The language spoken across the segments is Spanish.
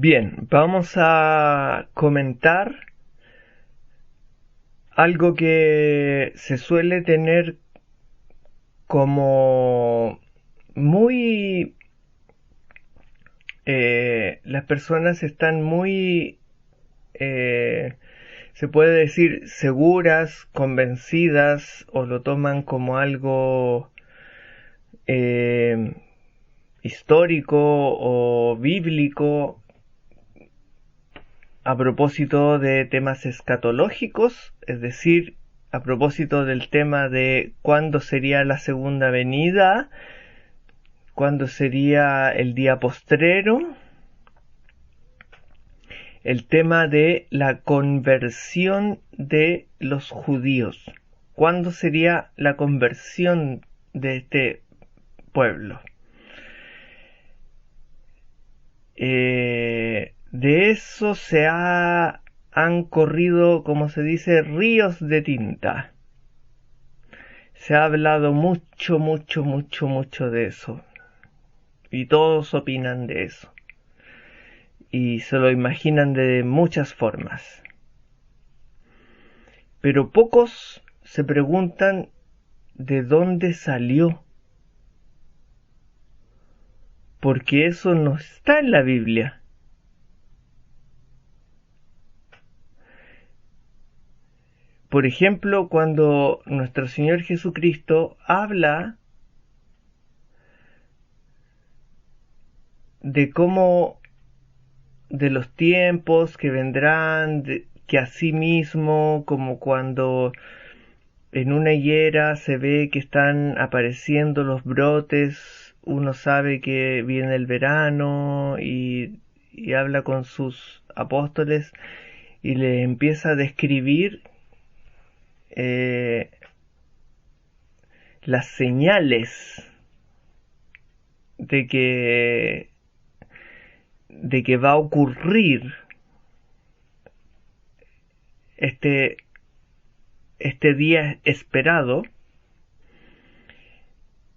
Bien, vamos a comentar algo que se suele tener como muy... las personas están muy, se puede decir, seguras, convencidas o lo toman como algo eh, histórico o bíblico a propósito de temas escatológicos, es decir, a propósito del tema de cuándo sería la segunda venida, cuándo sería el día postrero, el tema de la conversión de los judíos, cuándo sería la conversión de este pueblo. De eso han corrido, como se dice, ríos de tinta. Se ha hablado mucho de eso. Y todos opinan de eso. Y se lo imaginan de muchas formas. Pero pocos se preguntan de dónde salió. Porque eso no está en la Biblia. Por ejemplo, cuando nuestro Señor Jesucristo habla de cómo, de los tiempos que vendrán, que así mismo, como cuando en una higuera se ve que están apareciendo los brotes, uno sabe que viene el verano y habla con sus apóstoles y le empieza a describir eh, las señales de que va a ocurrir este día esperado,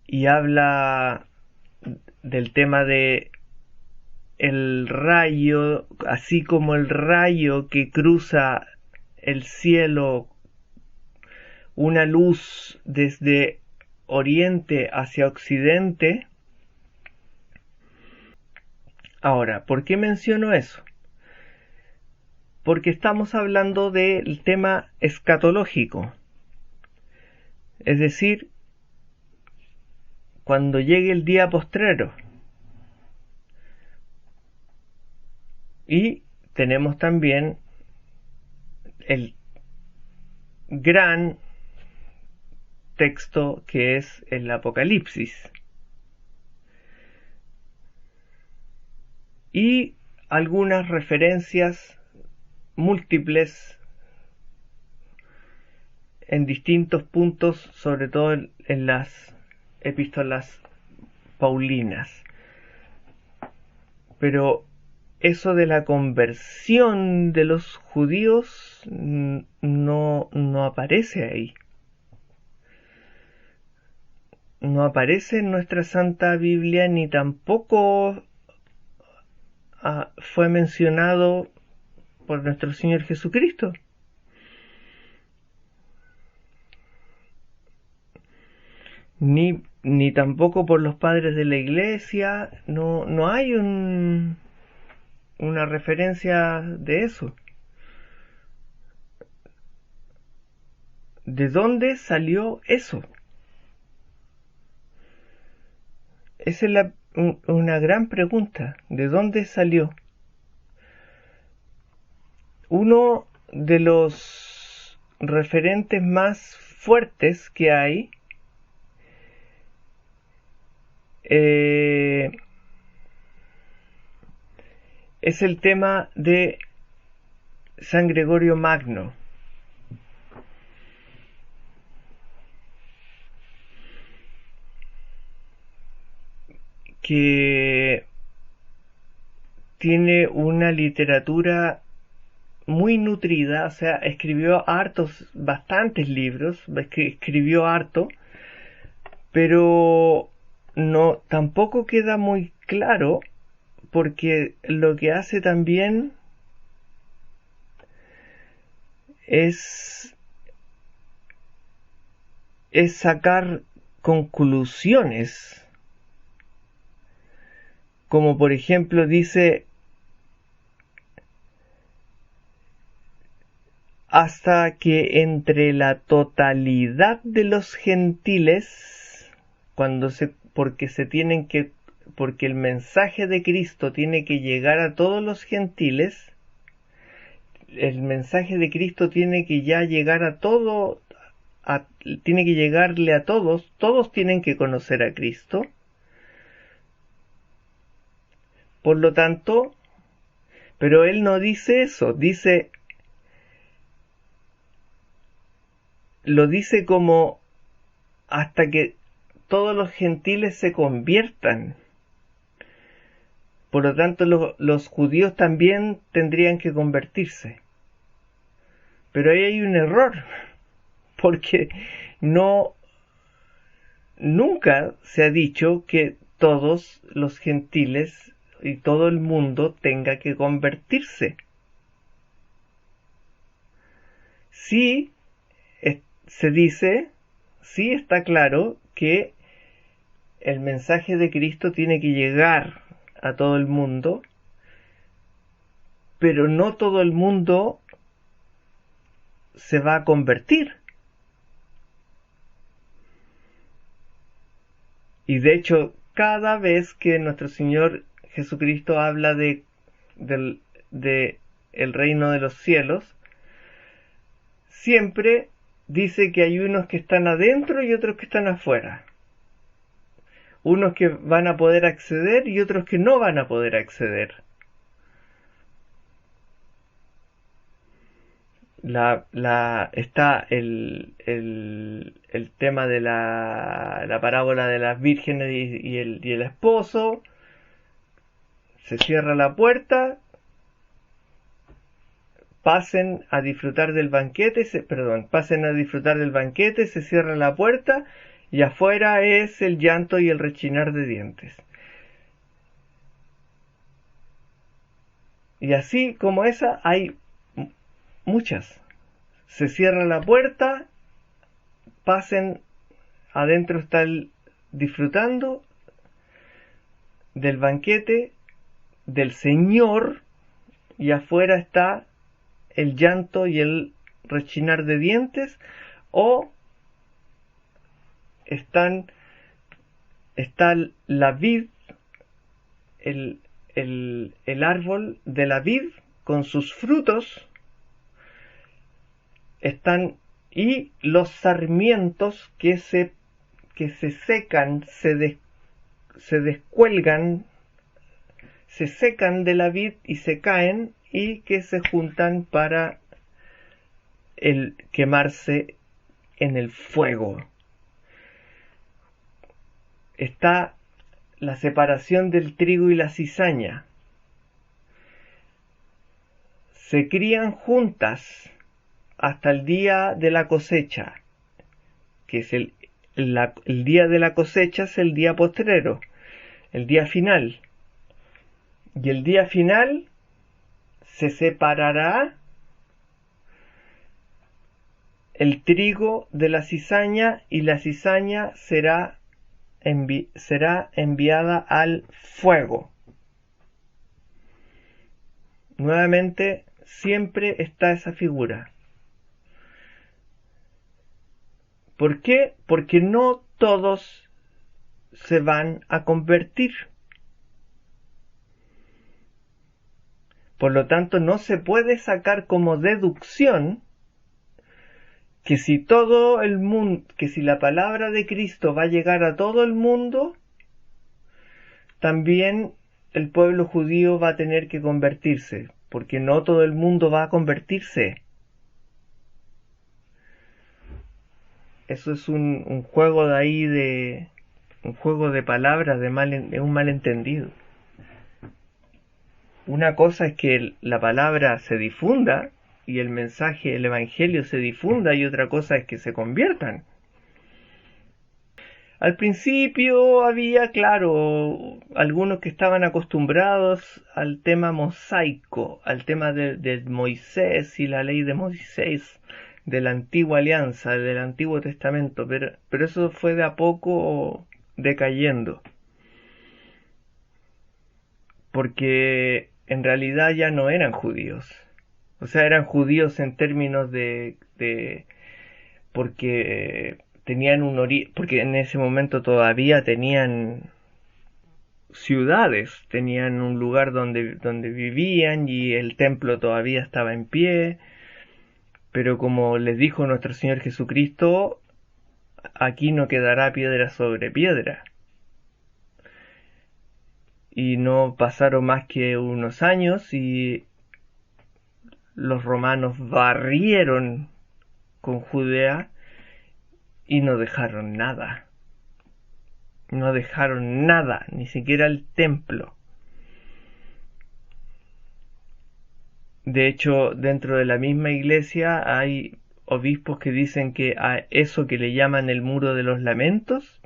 y habla del tema de el rayo, así como el rayo que cruza el cielo, una luz desde oriente hacia occidente. Ahora, ¿por qué menciono eso? Porque estamos hablando del tema escatológico, es decir, cuando llegue el día postrero. Y tenemos también el gran texto que es el Apocalipsis. Y algunas referencias múltiples en distintos puntos, sobre todo en las epístolas paulinas. Pero eso de la conversión de los judíos no aparece ahí. No aparece en nuestra Santa Biblia, ni tampoco fue mencionado por nuestro Señor Jesucristo. Ni tampoco por los padres de la iglesia. No hay una referencia de eso. ¿De dónde salió eso? Esa es una gran pregunta. ¿De dónde salió? Uno de los referentes más fuertes que hay es el tema de San Gregorio Magno, que tiene una literatura muy nutrida, o sea, escribió bastantes libros, escribió harto, pero tampoco queda muy claro porque lo que hace también es sacar conclusiones, como por ejemplo dice, hasta que entre la totalidad de los gentiles, porque el mensaje de Cristo tiene que llegar a todos los gentiles, el mensaje de Cristo tiene que ya llegar a todo, tiene que llegarle a todos, todos tienen que conocer a Cristo. Por lo tanto, pero él no dice eso, lo dice como hasta que todos los gentiles se conviertan. Por lo tanto, los judíos también tendrían que convertirse. Pero ahí hay un error, porque nunca se ha dicho que todos los gentiles y todo el mundo tenga que convertirse. Sí se dice, sí está claro que el mensaje de Cristo tiene que llegar a todo el mundo, pero no todo el mundo se va a convertir. Y de hecho, cada vez que nuestro Señor Jesucristo habla de el reino de los cielos, siempre dice que hay unos que están adentro y otros que están afuera. Unos que van a poder acceder y otros que no van a poder acceder. Está el tema de la parábola de las vírgenes y el esposo. Se cierra la puerta, pasen a disfrutar del banquete, se cierra la puerta y afuera es el llanto y el rechinar de dientes. Y así como esa hay muchas. Se cierra la puerta, pasen, adentro está disfrutando del banquete del Señor y afuera está el llanto y el rechinar de dientes, o está la vid, el árbol de la vid con sus frutos, y los sarmientos que se secan, se descuelgan, se secan de la vid y se caen, y que se juntan para el quemarse en el fuego. Está la separación del trigo y la cizaña. Se crían juntas hasta el día de la cosecha, que es el día de la cosecha, es el día postrero, el día final. Y el día final se separará el trigo de la cizaña, y la cizaña será enviada al fuego. Nuevamente, siempre está esa figura. ¿Por qué? Porque no todos se van a convertir. Por lo tanto, no se puede sacar como deducción que si todo el mundo, que si la palabra de Cristo va a llegar a todo el mundo, también el pueblo judío va a tener que convertirse, porque no todo el mundo va a convertirse. Eso es un juego de ahí un juego de palabras, un malentendido. Una cosa es que la palabra se difunda y el mensaje, el evangelio se difunda, y otra cosa es que se conviertan. Al principio había, claro, algunos que estaban acostumbrados al tema mosaico, al tema de Moisés y la ley de Moisés, de la antigua alianza, del Antiguo Testamento, pero eso fue de a poco decayendo, porque en realidad ya no eran judíos. O sea, eran judíos en términos de porque tenían un porque en ese momento todavía tenían ciudades, tenían un lugar donde vivían y el templo todavía estaba en pie, pero como les dijo nuestro Señor Jesucristo, aquí no quedará piedra sobre piedra. Y no pasaron más que unos años y los romanos barrieron con Judea y no dejaron nada. No dejaron nada, ni siquiera el templo. De hecho, dentro de la misma iglesia hay obispos que dicen que a eso que le llaman el muro de los lamentos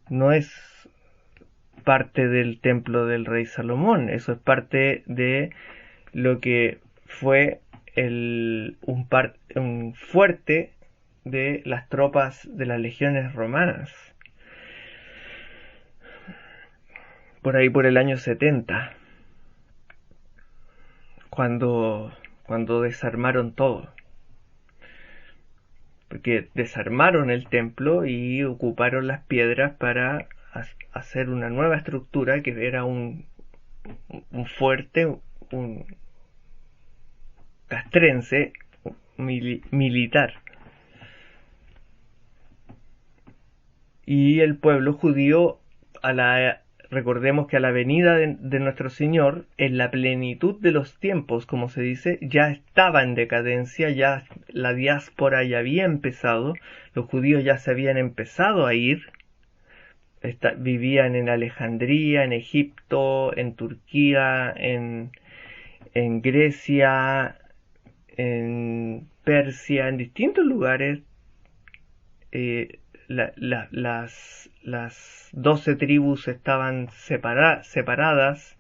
no es parte del templo del rey Salomón, eso es parte de lo que fue un fuerte de las tropas de las legiones romanas, por ahí por el año 70, cuando, cuando desarmaron todo. Porque desarmaron el templo y ocuparon las piedras para hacer una nueva estructura que era un fuerte, un castrense militar. Y el pueblo judío, recordemos que a la venida de nuestro Señor, en la plenitud de los tiempos, como se dice, ya estaba en decadencia, ya la diáspora ya había empezado, los judíos ya se habían empezado a ir, vivían en Alejandría, en Egipto, en Turquía, en Grecia, en Persia, en distintos lugares. Las 12 tribus estaban separadas.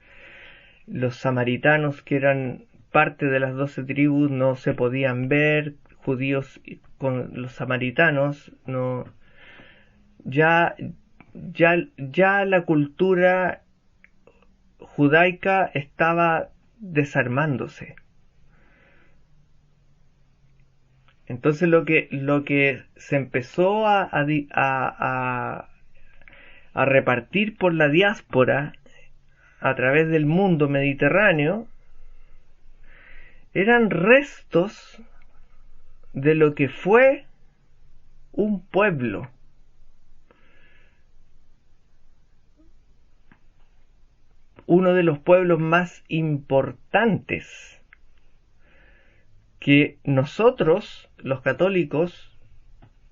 Los samaritanos, que eran parte de las 12 tribus, no se podían ver. Judíos con los samaritanos, no. Ya la cultura judaica estaba desarmándose. Entonces lo que se empezó a repartir por la diáspora a través del mundo mediterráneo eran restos de lo que fue un pueblo. Uno de los pueblos más importantes que nosotros, los católicos,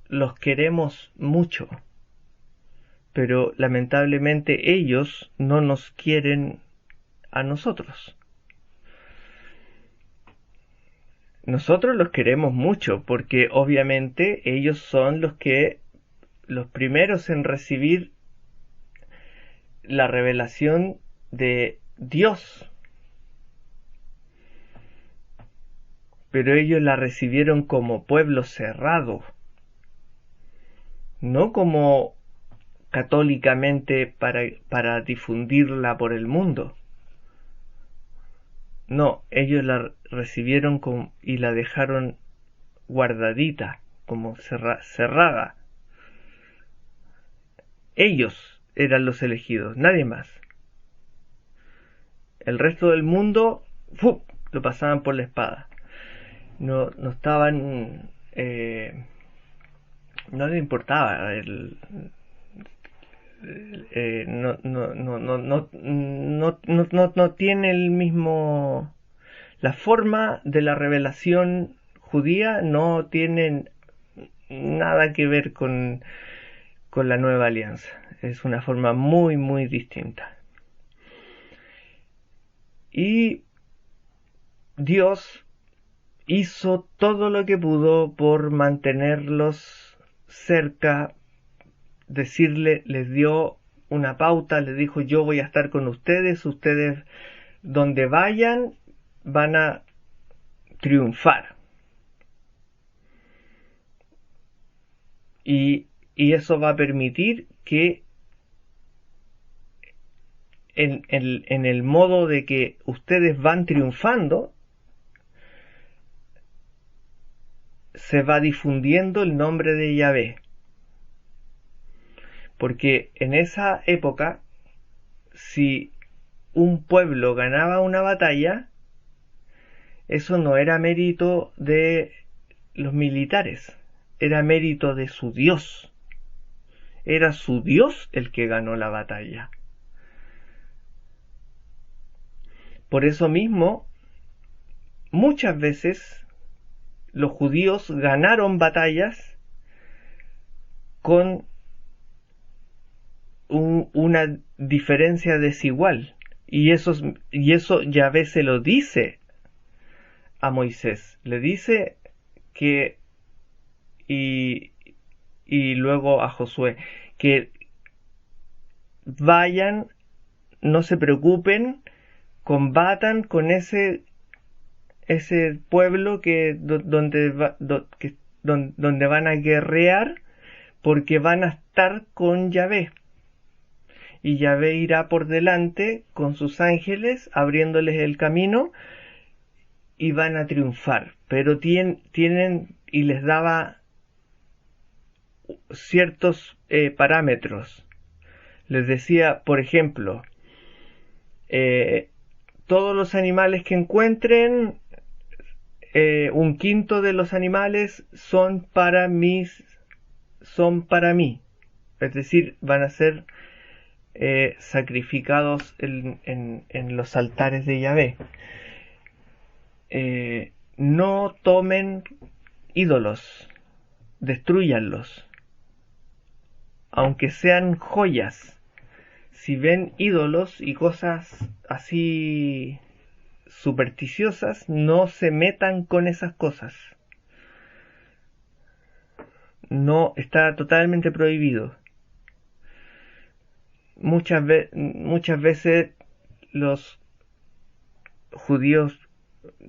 los queremos mucho, pero lamentablemente ellos no nos quieren a nosotros. Nosotros los queremos mucho porque obviamente ellos son los primeros en recibir la revelación de Dios, pero ellos la recibieron como pueblo cerrado, no como católicamente para difundirla por el mundo. No, ellos la recibieron y la dejaron guardadita, como cerrada. Ellos eran los elegidos, nadie más. El resto del mundo lo pasaban por la espada. No estaban, no les importaba no tiene el mismo, la forma de la revelación judía no tiene nada que ver con la nueva alianza. Es una forma muy muy distinta. Y Dios hizo todo lo que pudo por mantenerlos cerca decirle, les dio una pauta, les dijo: yo voy a estar con ustedes, ustedes donde vayan van a triunfar. Y eso va a permitir que en el modo de que ustedes van triunfando, se va difundiendo el nombre de Yahvé. Porque en esa época, si un pueblo ganaba una batalla, eso no era mérito de los militares, era mérito de su Dios. Era su Dios el que ganó la batalla. Por eso mismo, muchas veces los judíos ganaron batallas con una diferencia desigual. Y eso Yahvé se lo dice a Moisés. Le dice que, y luego a Josué, que vayan, no se preocupen, combatan con ese pueblo donde van a guerrear, porque van a estar con Yahvé. Y Yahvé irá por delante con sus ángeles, abriéndoles el camino, y van a triunfar. Pero tienen, y les daba ciertos parámetros. Les decía, por ejemplo, todos los animales que encuentren, un quinto de los animales son para mí. Es decir, van a ser sacrificados en los altares de Yahvé. No tomen ídolos, destrúyanlos, aunque sean joyas. Si ven ídolos y cosas así supersticiosas, no se metan con esas cosas. No, está totalmente prohibido. Muchas veces los judíos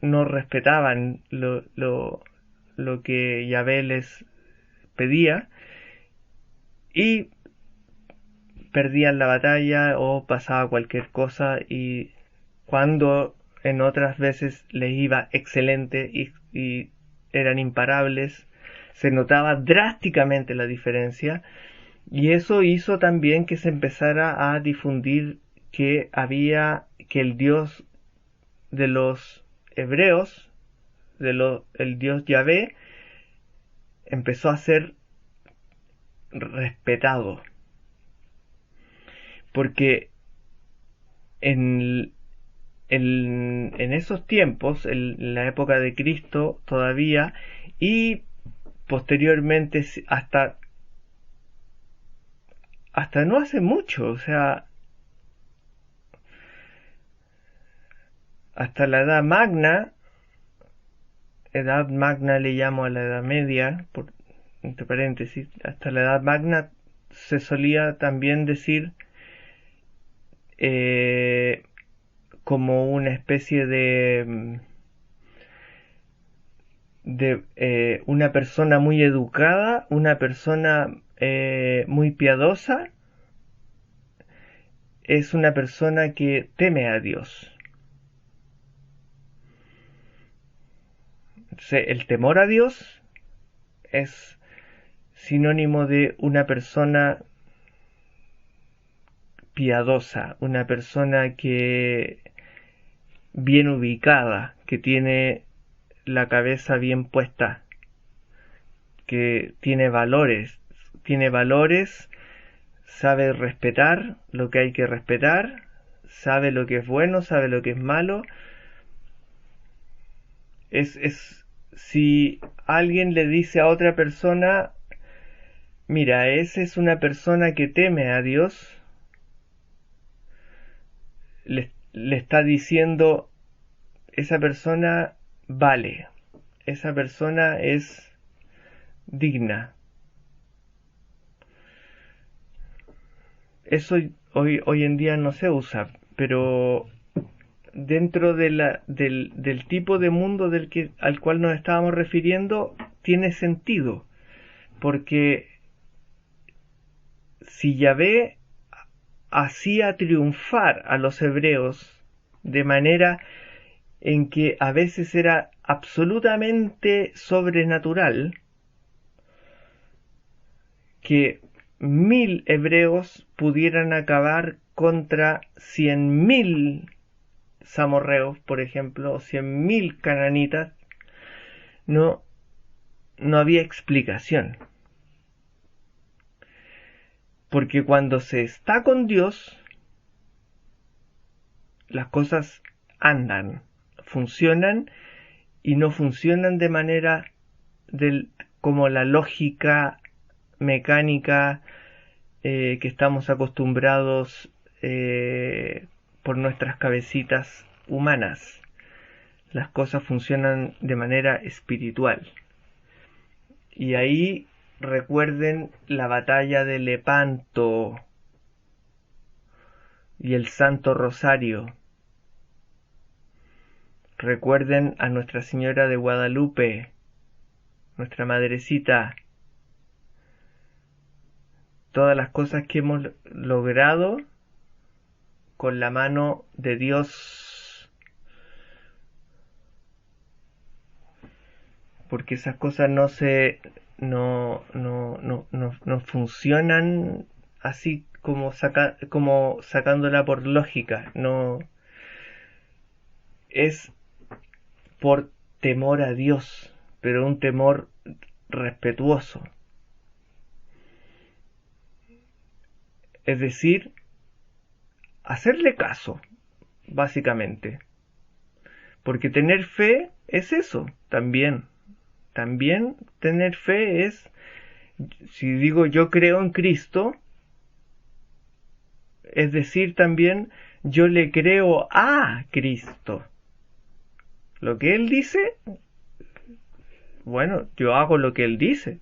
no respetaban lo que Yahvé les pedía y perdían la batalla o pasaba cualquier cosa, y cuando en otras veces les iba excelente y eran imparables, se notaba drásticamente la diferencia. Y eso hizo también que se empezara a difundir que el Dios de los hebreos, el Dios Yahvé, empezó a ser respetado. Porque en esos tiempos, en la época de Cristo todavía, y posteriormente hasta no hace mucho, o sea, hasta la Edad Magna le llamo a la Edad Media, entre paréntesis, hasta la Edad Magna se solía también decir como una especie de una persona muy educada, una persona muy piadosa, es una persona que teme a Dios. Entonces, el temor a Dios es sinónimo de una persona piadosa, una persona que bien ubicada, que tiene la cabeza bien puesta, que tiene valores, sabe respetar lo que hay que respetar, sabe lo que es bueno, sabe lo que es malo. Si alguien le dice a otra persona: mira, esa es una persona que teme a Dios, le está diciendo: esa persona vale, esa persona es digna. eso hoy en día no se usa, pero dentro del tipo de mundo al cual nos estábamos refiriendo, tiene sentido, porque si Yahvé hacía triunfar a los hebreos de manera en que a veces era absolutamente sobrenatural, que 1000 hebreos pudieran acabar contra 100.000 samorreos, por ejemplo, o 100.000 cananitas, no, no había explicación. Porque cuando se está con Dios, las cosas andan, funcionan y no funcionan de manera como la lógica mecánica que estamos acostumbrados por nuestras cabecitas humanas. Las cosas funcionan de manera espiritual. Y ahí recuerden la batalla de Lepanto y el Santo Rosario. Recuerden a Nuestra Señora de Guadalupe, nuestra madrecita. Todas las cosas que hemos logrado con la mano de Dios, porque esas cosas no funcionan así como sacándola por lógica, no es por temor a Dios, pero un temor respetuoso. Es decir, hacerle caso, básicamente. Porque tener fe es eso, también. También tener fe es, si digo yo creo en Cristo, es decir también yo le creo a Cristo. Lo que Él dice, bueno, yo hago lo que Él dice.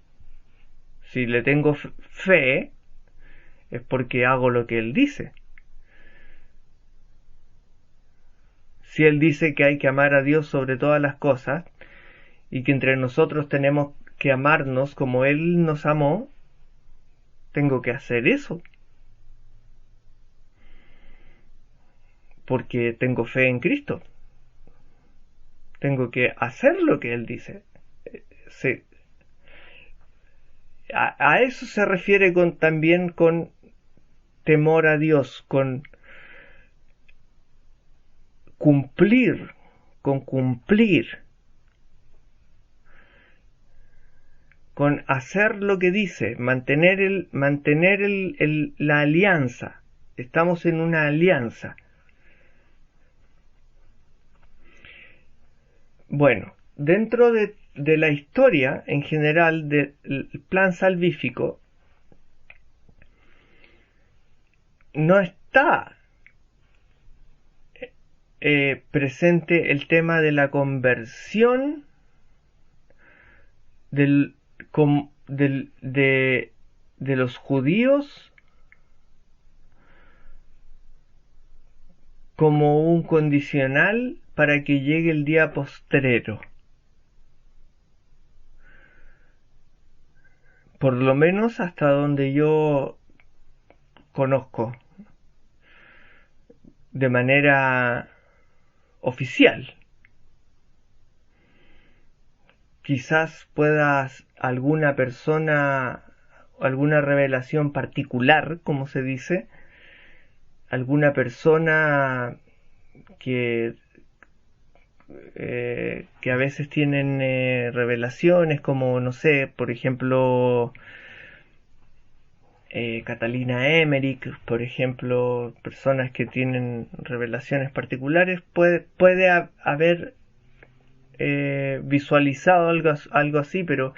Si le tengo fe, es porque hago lo que Él dice. Si Él dice que hay que amar a Dios sobre todas las cosas, y que entre nosotros tenemos que amarnos como Él nos amó, tengo que hacer eso. Porque tengo fe en Cristo. Tengo que hacer lo que Él dice. Se, a eso se refiere también con temor a Dios, con cumplir, con hacer lo que dice, mantener la alianza. Estamos en una alianza. Bueno, dentro de la historia en general del plan salvífico, no está presente el tema de la conversión de los judíos como un condicional para que llegue el día postrero. Por lo menos hasta donde yo conozco de manera oficial. Quizás puedas alguna persona, alguna revelación particular, como se dice, alguna persona que a veces tienen revelaciones como, no sé, por ejemplo, Catalina Emmerich, por ejemplo, personas que tienen revelaciones particulares, puede haber visualizado algo así, pero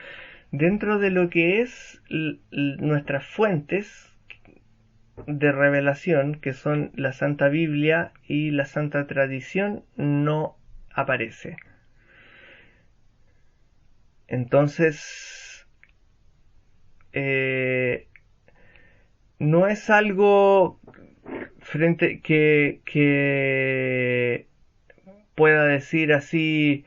dentro de lo que es nuestras fuentes de revelación, que son la Santa Biblia y la Santa Tradición, no aparece. Entonces, no es algo frente que pueda decir así,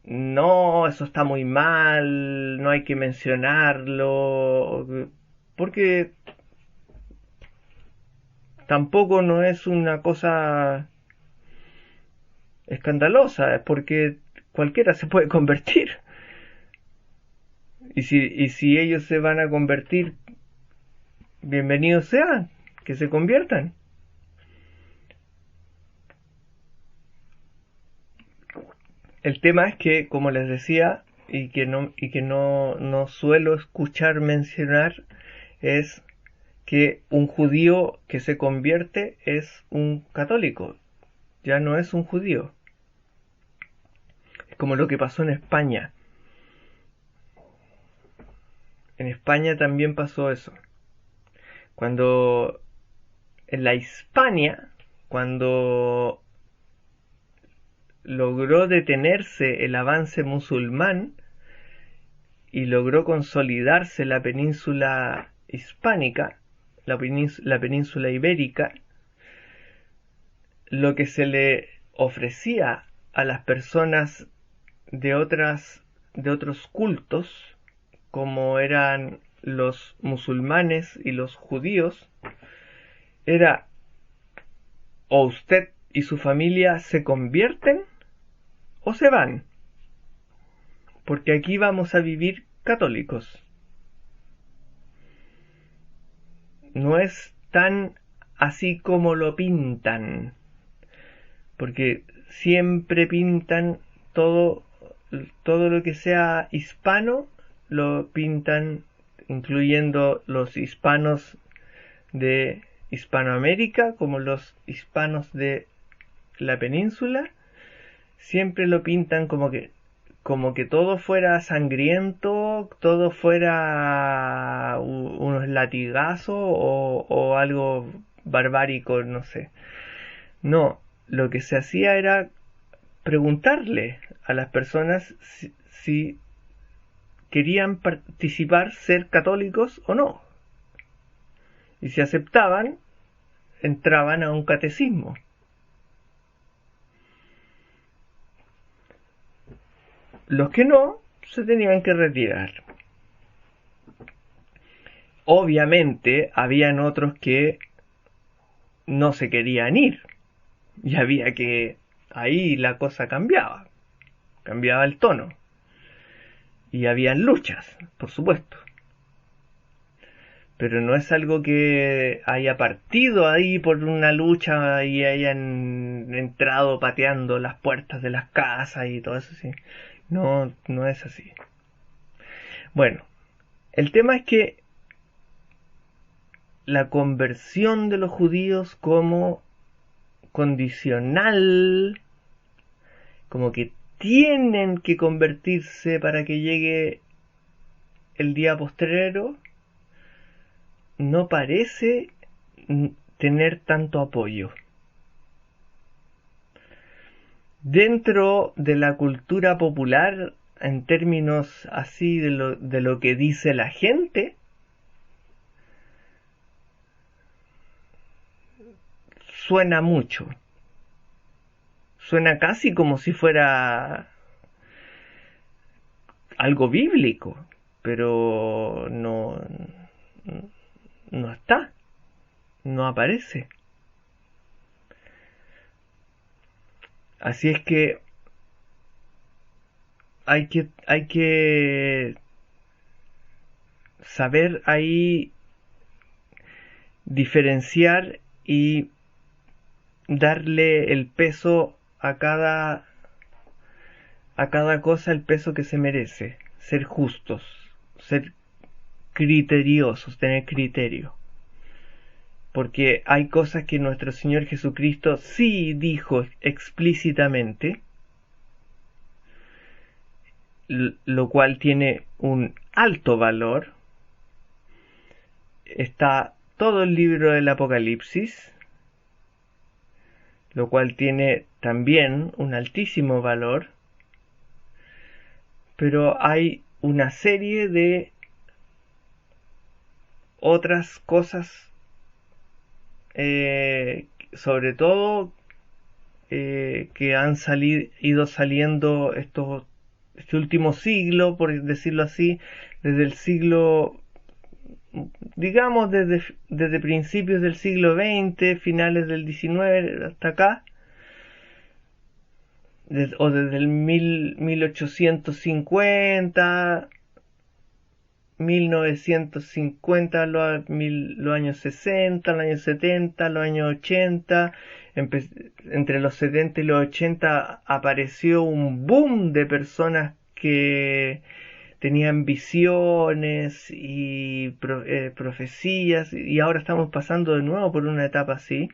no, eso está muy mal, no hay que mencionarlo, porque tampoco no es una cosa escandalosa, es porque cualquiera se puede convertir. Y si ellos se van a convertir, bienvenidos sean, que se conviertan. El tema es que, como les decía, y que no suelo escuchar mencionar, es que un judío que se convierte es un católico, ya no es un judío. Es como lo que pasó en España. En España también pasó eso. Cuando en la Hispania, cuando logró detenerse el avance musulmán y logró consolidarse la península hispánica, la península ibérica, lo que se le ofrecía a las personas de otros cultos, como eran los musulmanes y los judíos, era: o usted y su familia se convierten o se van, porque aquí vamos a vivir católicos. No es tan así como lo pintan, porque siempre pintan todo, todo lo que sea hispano, lo pintan, incluyendo los hispanos de Hispanoamérica como los hispanos de la península, siempre lo pintan como que todo fuera sangriento, todo fuera unos latigazos o algo barbárico, no sé. No, lo que se hacía era preguntarle a las personas si querían participar, ser católicos o no. Y si aceptaban, entraban a un catecismo. Los que no, se tenían que retirar. Obviamente, habían otros que no se querían ir. Y había que... ahí la cosa cambiaba. Cambiaba el tono. Y habían luchas, por supuesto. Pero no es algo que haya partido ahí por una lucha y hayan entrado pateando las puertas de las casas y todo eso, sí. No, no es así. Bueno, el tema es que la conversión de los judíos como condicional, como que tienen que convertirse para que llegue el día postrero, no parece tener tanto apoyo. Dentro de la cultura popular, en términos así de lo que dice la gente, suena mucho. Suena casi como si fuera algo bíblico, pero no está, no aparece. Así es que hay que saber ahí diferenciar y darle el peso a cada cosa, el peso que se merece, ser justos, ser criteriosos, tener criterio. Porque hay cosas que nuestro Señor Jesucristo sí dijo explícitamente, lo cual tiene un alto valor. Está todo el libro del Apocalipsis, lo cual tiene también un altísimo valor, pero hay una serie de otras cosas, sobre todo que han ido saliendo este último siglo, por decirlo así, desde el siglo, digamos, desde principios del siglo XX, finales del XIX hasta acá, o desde el 1850, 1950, los años 60, los años 70, los años 80. Entre los 70 y los 80 apareció un boom de personas que tenían visiones y profecías, y ahora estamos pasando de nuevo por una etapa así,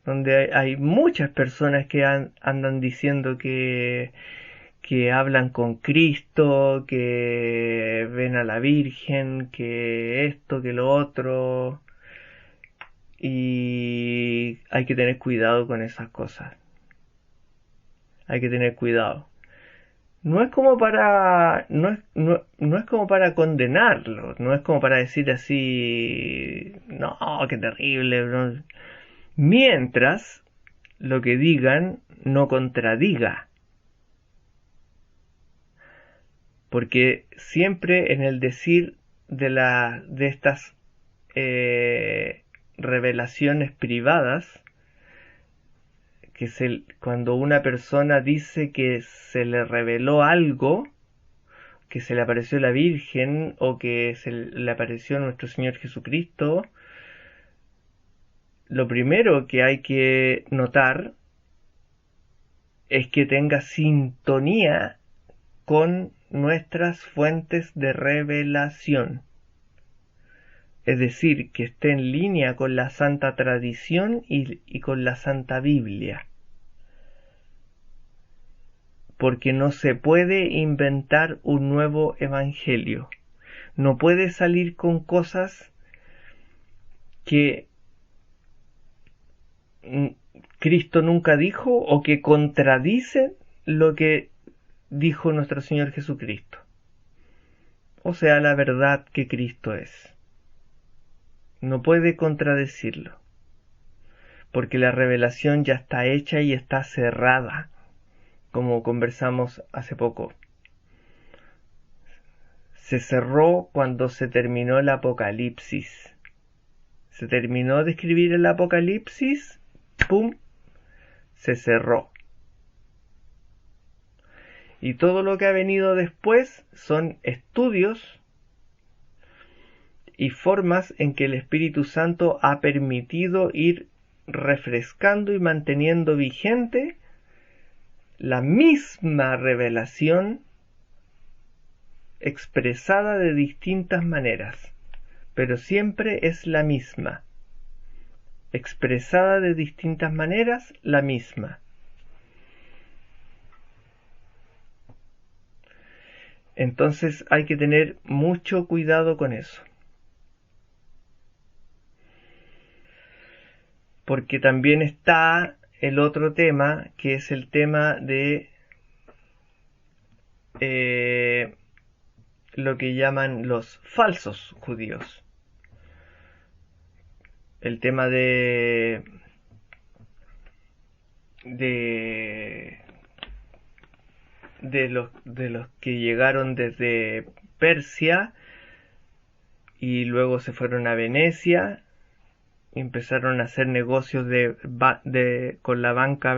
donde hay muchas personas que andan diciendo que hablan con Cristo, que ven a la Virgen, que esto, que lo otro, y hay que tener cuidado con esas cosas. Hay que tener cuidado. No es como para no es como para condenarlo, no es como para decir así, no, qué terrible, ¿no? Mientras lo que digan no contradiga. Porque siempre en el decir de estas revelaciones privadas, cuando una persona dice que se le reveló algo, que se le apareció la Virgen o que se le apareció nuestro Señor Jesucristo, lo primero que hay que notar es que tenga sintonía con nuestras fuentes de revelación. Es decir, que esté en línea con la Santa Tradición y con la Santa Biblia. Porque no se puede inventar un nuevo evangelio. No puede salir con cosas que Cristo nunca dijo o que contradicen lo que dijo nuestro Señor Jesucristo. O sea, la verdad que Cristo es. No puede contradecirlo. Porque la revelación ya está hecha y está cerrada, como conversamos hace poco. Se cerró cuando se terminó el Apocalipsis. Se terminó de escribir el Apocalipsis, ¡pum!, se cerró. Y todo lo que ha venido después son estudios y formas en que el Espíritu Santo ha permitido ir refrescando y manteniendo vigente la misma revelación expresada de distintas maneras, pero siempre es la misma, expresada de distintas maneras, la misma. Entonces hay que tener mucho cuidado con eso. Porque también está el otro tema, que es el tema de lo que llaman los falsos judíos. El tema de los que llegaron desde Persia y luego se fueron a Venecia y empezaron a hacer negocios con la banca,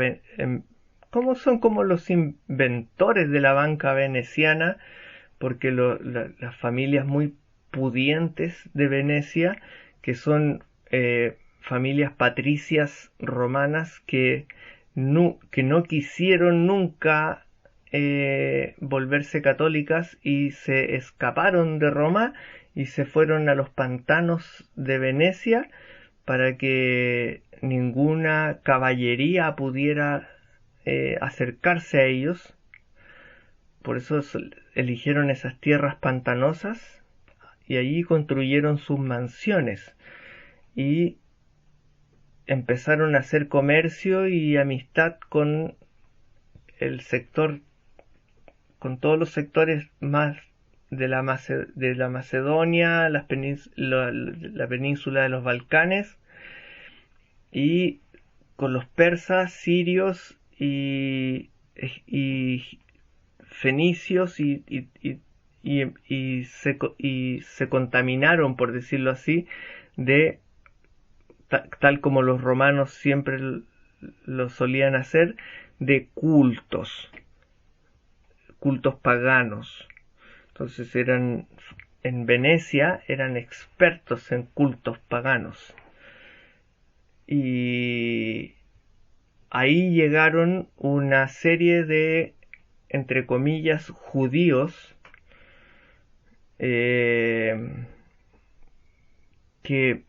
¿cómo son como los inventores de la banca veneciana? Porque las familias muy pudientes de Venecia, que son familias patricias romanas que no quisieron nunca volverse católicas y se escaparon de Roma y se fueron a los pantanos de Venecia para que ninguna caballería pudiera acercarse a ellos. Por eso eligieron esas tierras pantanosas y allí construyeron sus mansiones y empezaron a hacer comercio y amistad con el sector, con todos los sectores más de la Macedonia, la península de los Balcanes, y con los persas, sirios y fenicios y se contaminaron, por decirlo así, de tal como los romanos siempre lo solían hacer, de cultos paganos. Entonces en Venecia eran expertos en cultos paganos. Y ahí llegaron una serie de, entre comillas, judíos que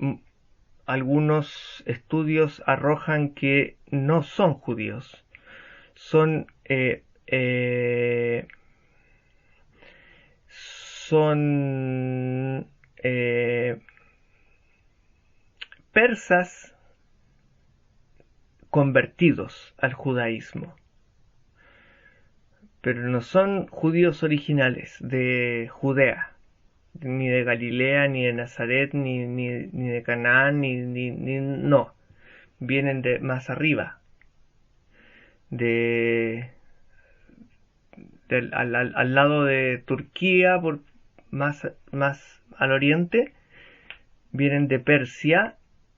algunos estudios arrojan que no son judíos, son son persas convertidos al judaísmo, pero no son judíos originales de Judea, ni de Galilea, ni de Nazaret, ni de Canaán, no, vienen de más arriba, de al lado de Turquía, más al oriente, vienen de Persia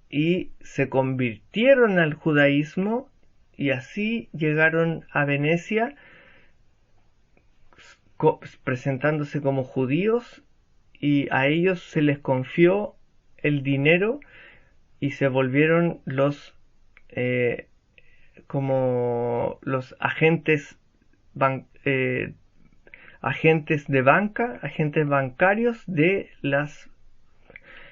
y se convirtieron al judaísmo y así llegaron a Venecia presentándose como judíos, y a ellos se les confió el dinero y se volvieron como los agentes de banca, agentes bancarios de las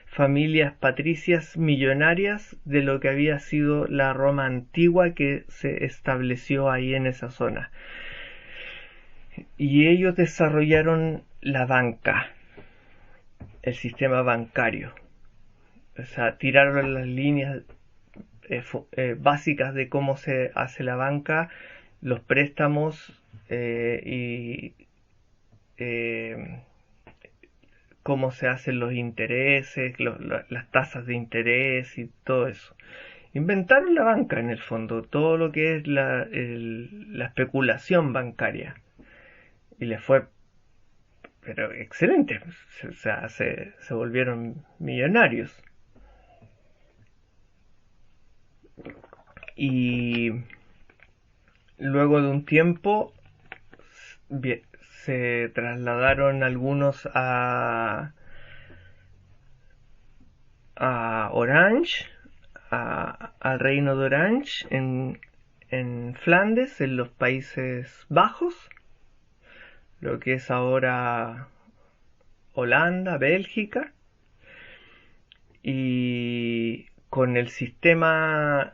familias patricias millonarias de lo que había sido la Roma antigua que se estableció ahí en esa zona. Y ellos desarrollaron la banca, el sistema bancario. O sea, tiraron las líneas básicas de cómo se hace la banca, los préstamos y cómo se hacen los intereses, las tasas de interés y todo eso. Inventaron la banca en el fondo, todo lo que es la especulación bancaria. Y les fue, pero excelente, o sea, se volvieron millonarios. Y luego de un tiempo se trasladaron algunos a Orange, al reino de Orange en Flandes, en los Países Bajos, lo que es ahora Holanda, Bélgica, y con el sistema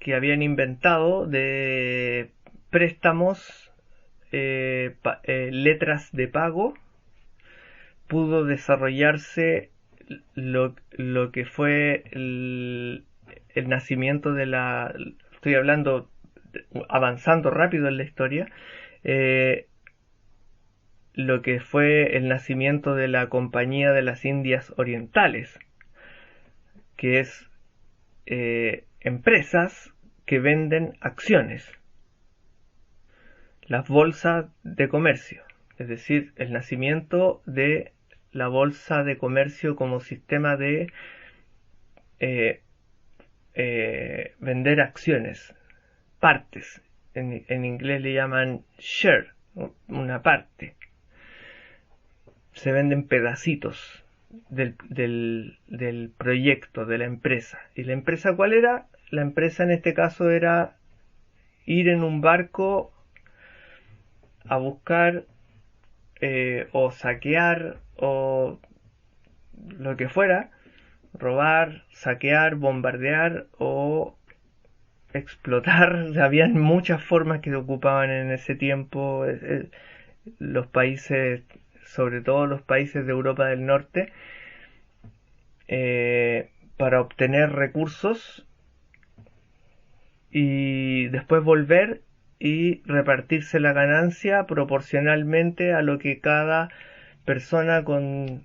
que habían inventado de préstamos, letras de pago, pudo desarrollarse lo que fue el nacimiento de la... Estoy hablando, avanzando rápido en la historia, lo que fue el nacimiento de la Compañía de las Indias Orientales, que es empresas que venden acciones, las bolsas de comercio, es decir, el nacimiento de la bolsa de comercio como sistema de vender acciones, partes, en inglés le llaman share, una parte, se venden pedacitos del proyecto, de la empresa. ¿Y la empresa cuál era? La empresa en este caso era ir en un barco a buscar o saquear o lo que fuera, robar, saquear, bombardear o explotar. Habían muchas formas que se ocupaban en ese tiempo los países, sobre todo los países de Europa del Norte, para obtener recursos y después volver y repartirse la ganancia proporcionalmente a lo que cada persona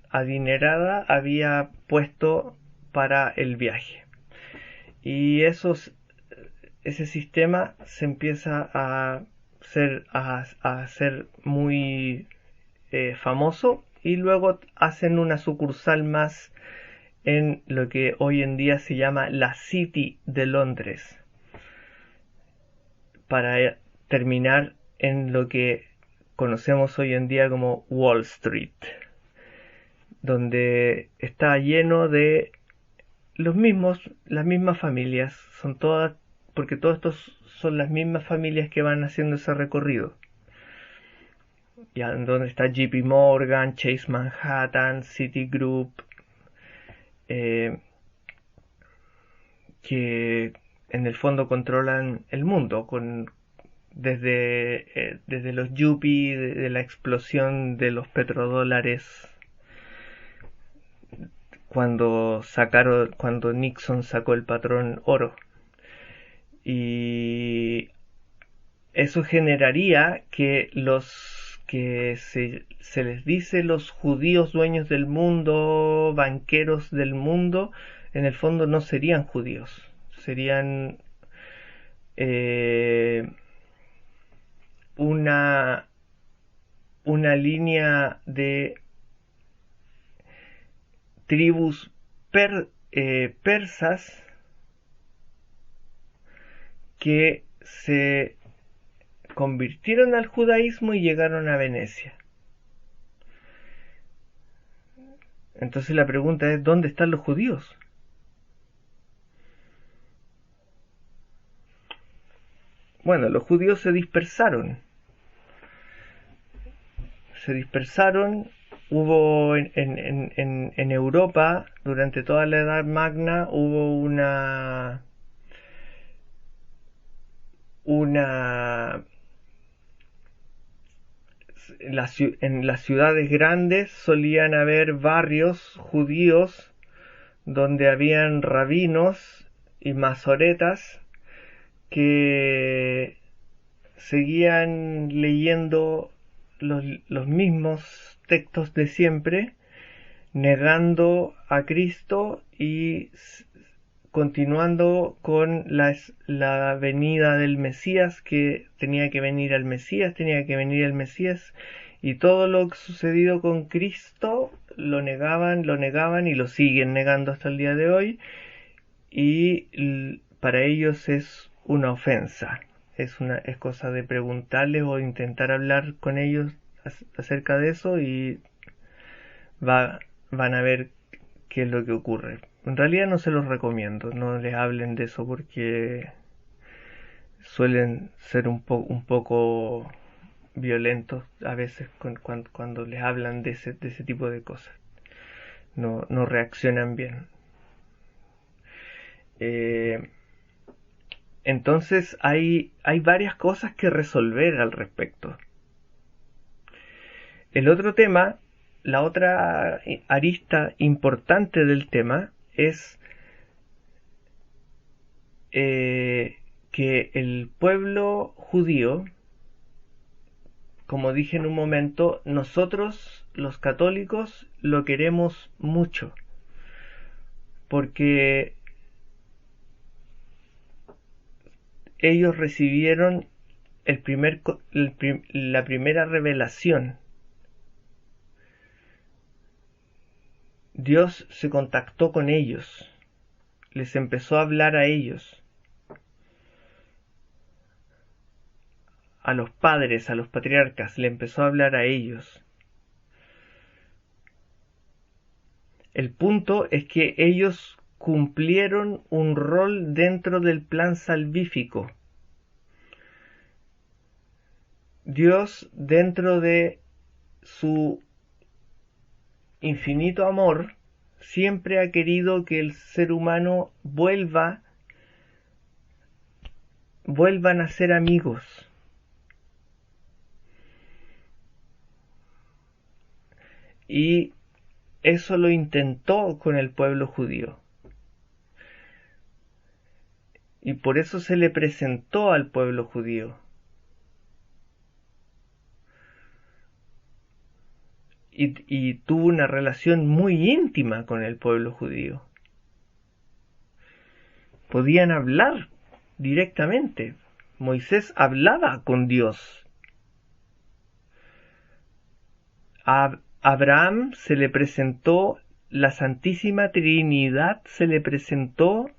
adinerada había puesto para el viaje. Y ese sistema se empieza a ser muy famoso, y luego hacen una sucursal más en lo que hoy en día se llama la City de Londres, para terminar en lo que conocemos hoy en día como Wall Street, donde está lleno de las mismas familias, son todas, porque todos estos son las mismas familias que van haciendo ese recorrido. Ya, donde está JP Morgan, Chase Manhattan, Citigroup, que en el fondo controlan el mundo, desde los Yuppie, de la explosión de los petrodólares cuando Nixon sacó el patrón oro. Y eso generaría que se les dice los judíos dueños del mundo, banqueros del mundo, en el fondo no serían judíos, serían una línea de tribus persas que se convirtieron al judaísmo y llegaron a Venecia. Entonces la pregunta es, ¿dónde están los judíos? Bueno, los judíos se dispersaron. Hubo en Europa, durante toda la Edad Magna, hubo en las ciudades grandes solían haber barrios judíos donde habían rabinos y masoretas que seguían leyendo los mismos textos de siempre, negando a Cristo y continuando con la venida del Mesías, que tenía que venir el Mesías, y todo lo sucedido con Cristo lo negaban y lo siguen negando hasta el día de hoy, y para ellos es una ofensa. Es cosa de preguntarles o intentar hablar con ellos acerca de eso, y van a ver qué es lo que ocurre. En realidad no se los recomiendo, no les hablen de eso, porque suelen ser un poco violentos a veces cuando les hablan de ese tipo de cosas. No reaccionan bien. Entonces hay varias cosas que resolver al respecto. El otro tema, la otra arista importante del tema es que el pueblo judío, como dije en un momento, nosotros los católicos lo queremos mucho, porque ellos recibieron la primera revelación. Dios se contactó con ellos, les empezó a hablar a ellos, a los padres, a los patriarcas, le empezó a hablar a ellos. El punto es que ellos cumplieron un rol dentro del plan salvífico. Dios, dentro de su infinito amor, siempre ha querido que el ser humano vuelvan a ser amigos. Y eso lo intentó con el pueblo judío. Y por eso se le presentó al pueblo judío. y tuvo una relación muy íntima con el pueblo judío. Podían hablar directamente. Moisés hablaba con Dios. A Abraham se le presentó, la Santísima Trinidad se le presentó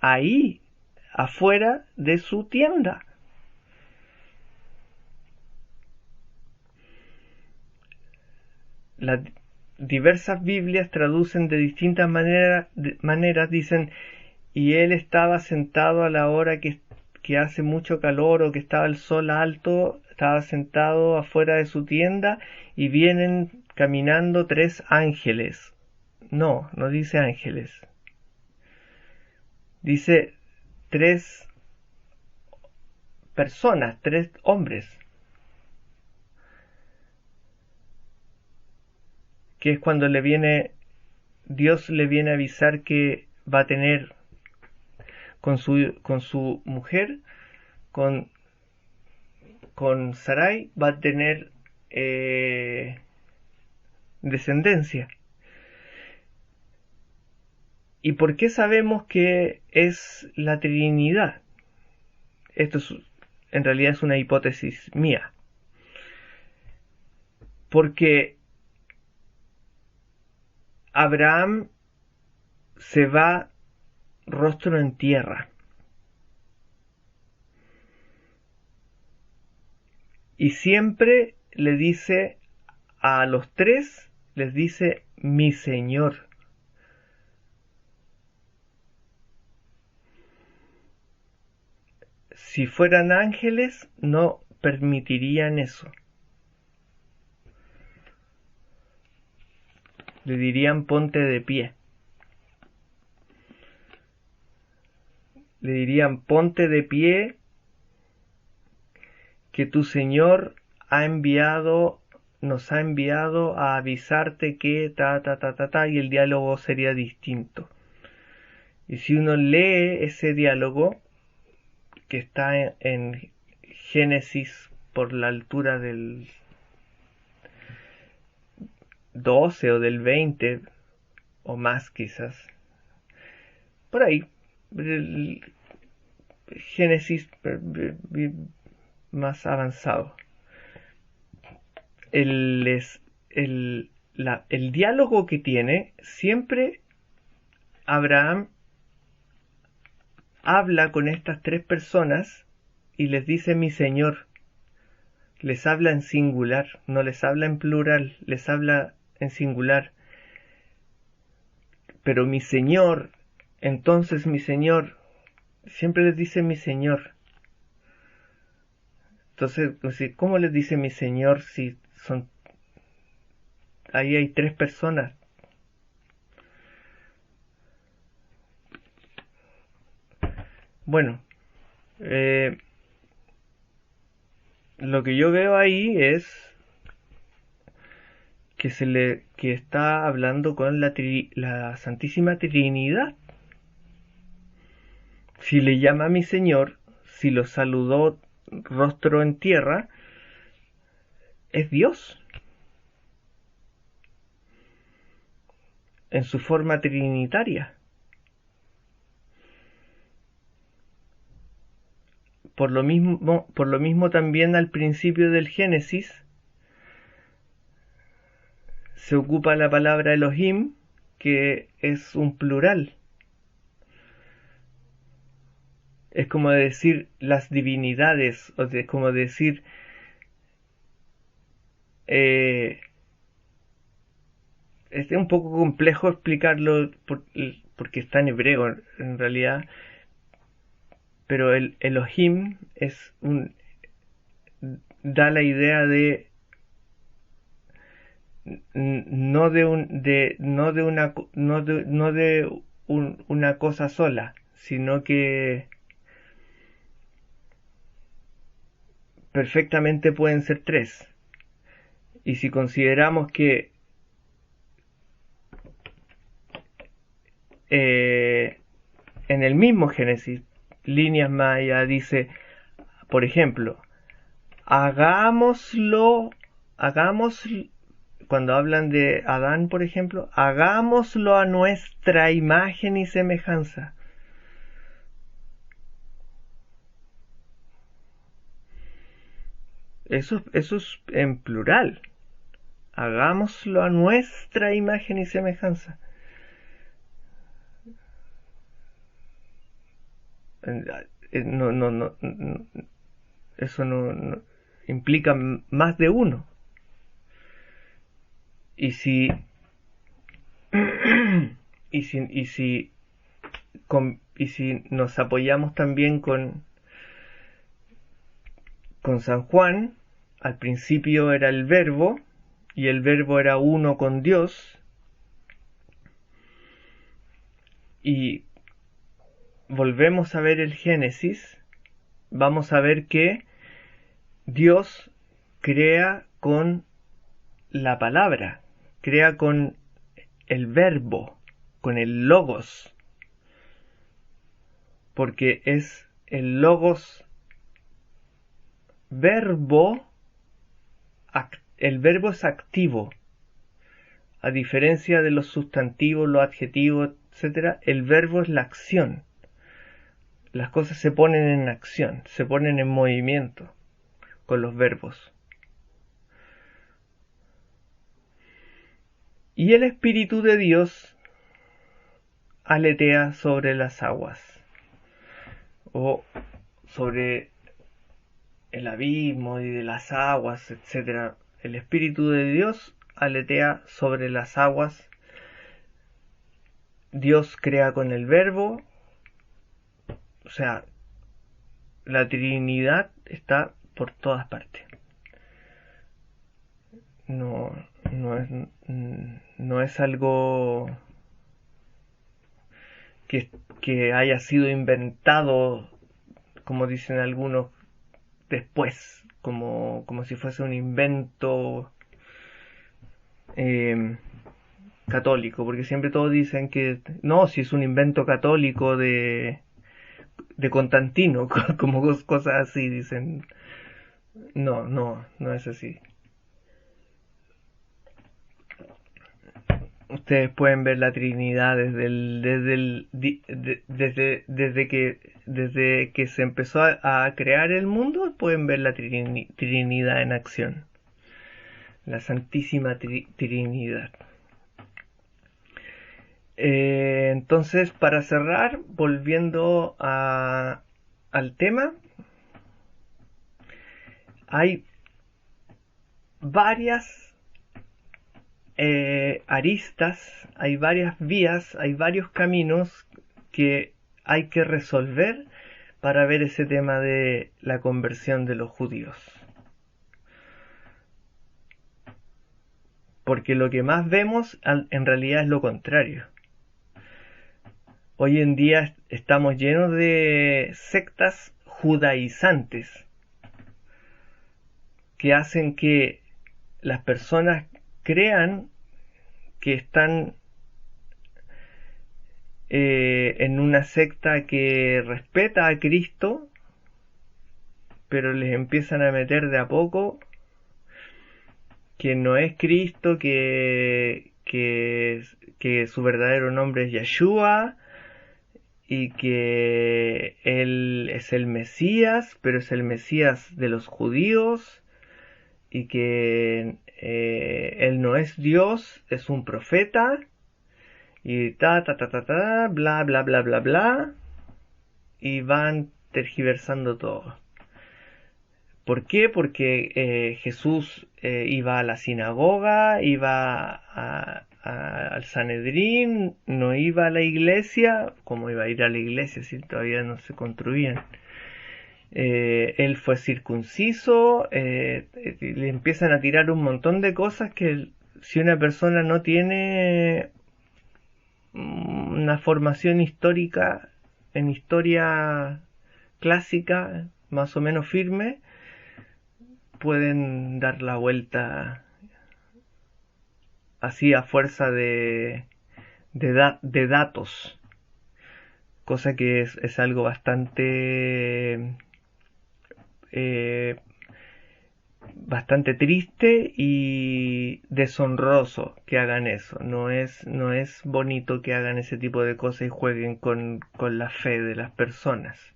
ahí, afuera de su tienda. Las diversas Biblias traducen de distintas maneras, dicen, y él estaba sentado a la hora que hace mucho calor o que estaba el sol alto, estaba sentado afuera de su tienda y vienen caminando 3 ángeles. No, no dice ángeles. Dice 3 personas, 3 hombres. Que es cuando Dios le viene a avisar que va a tener con su mujer, con Sarai, va a tener descendencia. ¿Y por qué sabemos que es la Trinidad? Esto en realidad es una hipótesis mía. Porque Abraham se va rostro en tierra. Y siempre le dice a los 3, les dice mi Señor. Si fueran ángeles, no permitirían eso. Le dirían ponte de pie. Le dirían ponte de pie, que tu Señor nos ha enviado a avisarte que y el diálogo sería distinto. Y si uno lee ese diálogo, que está en Génesis por la altura del 12 o del 20 o más quizás, por ahí, el Génesis más avanzado, el diálogo que tiene, siempre Abraham habla con estas 3 personas y les dice mi Señor. Les habla en singular, no les habla en plural, les habla en singular. Pero mi Señor, entonces mi Señor, siempre les dice mi Señor. Entonces, ¿cómo les dice mi Señor si ahí hay 3 personas? Bueno, lo que yo veo ahí es que está hablando con la Santísima Trinidad. Si le llama mi Señor, si lo saludó rostro en tierra, es Dios en su forma trinitaria. Por lo mismo también al principio del Génesis se ocupa la palabra Elohim, que es un plural. Es como decir las divinidades, o sea, es como decir es un poco complejo explicarlo porque está en hebreo en realidad, pero el Elohim da la idea de no de una cosa sola, sino que perfectamente pueden ser 3. Y si consideramos que en el mismo Génesis, líneas más allá, dice, por ejemplo, hagamos cuando hablan de Adán, por ejemplo, hagámoslo a nuestra imagen y semejanza. Eso es en plural. Hagámoslo a nuestra imagen y semejanza. No, no, no, eso no implica más de uno. Y si y si nos apoyamos también con San Juan, al principio era el verbo y el verbo era uno con Dios, y volvemos a ver el Génesis, vamos a ver que Dios crea con la palabra, crea con el verbo, con el logos, porque es el logos verbo, el verbo es activo, a diferencia de los sustantivos, los adjetivos, etc. El verbo es la acción. Las cosas se ponen en acción, se ponen en movimiento con los verbos. Y el Espíritu de Dios aletea sobre las aguas, o sobre el abismo y de las aguas, etc. El Espíritu de Dios aletea sobre las aguas. Dios crea con el verbo, o sea, la Trinidad está por todas partes. No es algo que haya sido inventado, como dicen algunos, después, como si fuese un invento católico, porque siempre todos dicen que no, si es un invento católico de Constantino, como cosas así, dicen. No es así. Ustedes pueden ver la Trinidad desde que se empezó a crear el mundo, pueden ver la Trinidad en acción. La Santísima Trinidad. Entonces, para cerrar, volviendo al tema, hay varias aristas, hay varias vías, hay varios caminos que hay que resolver para ver ese tema de la conversión de los judíos. Porque lo que más vemos en realidad es lo contrario. Hoy en día estamos llenos de sectas judaizantes que hacen que las personas crean que están en una secta que respeta a Cristo, pero les empiezan a meter de a poco que no es Cristo, que su verdadero nombre es Yeshua, y que él es el Mesías, pero es el Mesías de los judíos, y que él no es Dios, es un profeta, y bla, bla, bla, bla, bla, y van tergiversando todo. ¿Por qué? Porque Jesús iba a la sinagoga, iba al Sanedrín, no iba a la iglesia. ¿Cómo iba a ir a la iglesia si todavía no se construían? Él fue circunciso, le empiezan a tirar un montón de cosas que si una persona no tiene una formación histórica en historia clásica más o menos firme, pueden dar la vuelta así a fuerza de datos, cosa que es algo bastante bastante triste y deshonroso que hagan eso. No es bonito que hagan ese tipo de cosas y jueguen con la fe de las personas.